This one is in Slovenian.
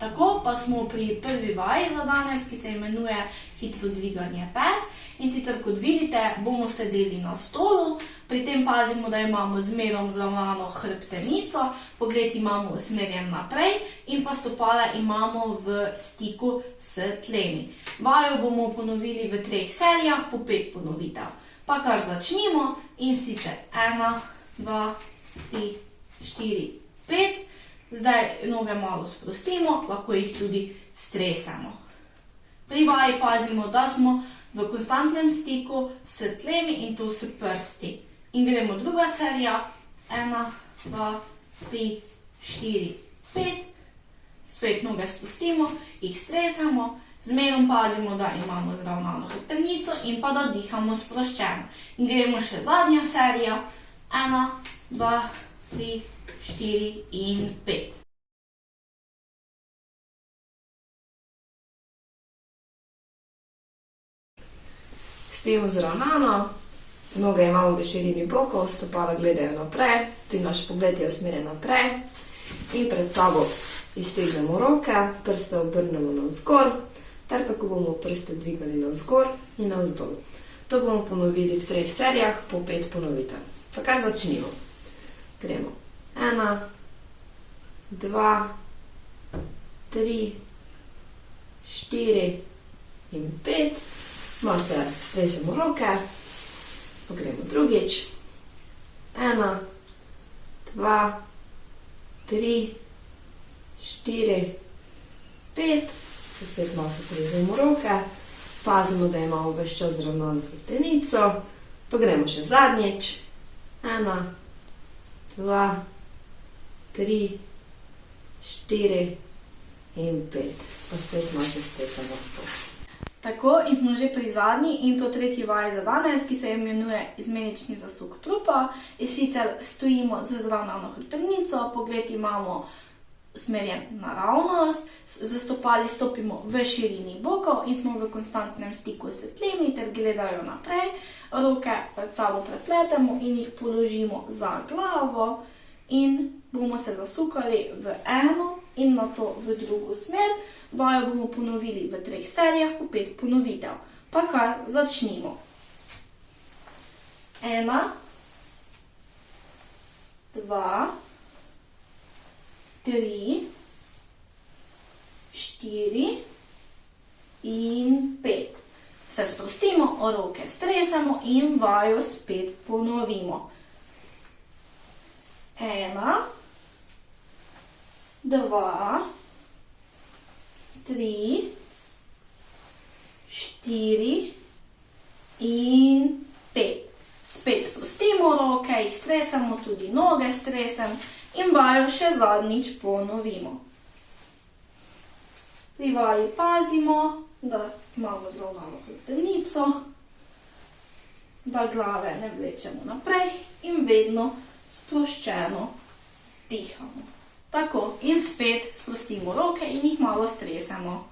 Tako pa smo pri prvi vaji za danes, ki se imenuje hitro dviganje pet. In sicer, kot vidite, bomo sedeli na stolu, pri tem pazimo, da imamo zmerom zravnano hrbtenico, pogled imamo usmerjen naprej in pa stopala imamo v stiku s tlemi. Vajo bomo ponovili v 3 serijah po 5 ponovitev. Pa kar začnimo in sicer 1, 2, 3, 4, 5. Zdaj noge malo sprostimo, lahko jih tudi stresemo. Pri vaji pazimo, da smo v konstantnem stiku s tlemi in to s prsti. In gremo druga serija. 1, 2, 3, 4, 5. Spet noge spustimo, jih stresemo. Zmerom pazimo, da imamo zravnano hrbtenico in pa da dihamo sproščeno. In gremo še zadnja serija. 1, 2, 3, 4 in 5. Stojimo zravnano, noge imamo v širini bokov, stopala gledajo naprej, tudi naš pogled je usmerjen naprej. In pred sabo iztegnemo roke, prste obrnemo navzgor, ter tako bomo prste dvigali navzgor in navzdol. To bomo ponovili v 3 serijah po 5 ponovitev. Pa kar začnimo. Gremo. 1, 2, 3, 4 in 5. Malce stresemo roke. Pa gremo drugič. 1, 2, 3, 4, 5. Spet malce stresemo roke. Pazimo, da imamo ves čas zravnano hrbtenico. Pa gremo še zadnjič. 1, 2, 3, 4 in 5. Pa spet malce stresemo roke. Tako, in smo že pri zadnji in to 3. vaji za danes, ki se imenuje izmenični zasuk trupa. In sicer stojimo z zravnano hrbtenico, pogled imamo usmerjen naravnost, z stopali stopimo v širini bokov in smo v konstantnem stiku s tlemi ter gledajo naprej. Roke pred sabo prepletemo in jih položimo za glavo in bomo se zasukali v eno in nato v drugo smer. Vajo bomo ponovili v 3 serijah po 5 ponovitev. Pa kar začnimo. 1, 2, 3, 4 in 5. Se sprostimo, roke stresemo in vajo spet ponovimo. 1, 2, 3, 4 in 5. Spet sprostimo roke, jih stresemo, tudi noge stresem in vajo še zadnjič ponovimo. Pri vaji pazimo, da imamo zravnano hrbtenico, da glave ne vlečemo naprej in vedno sproščeno dihamo. Tako, in spet sprostimo roke in jih malo stresemo.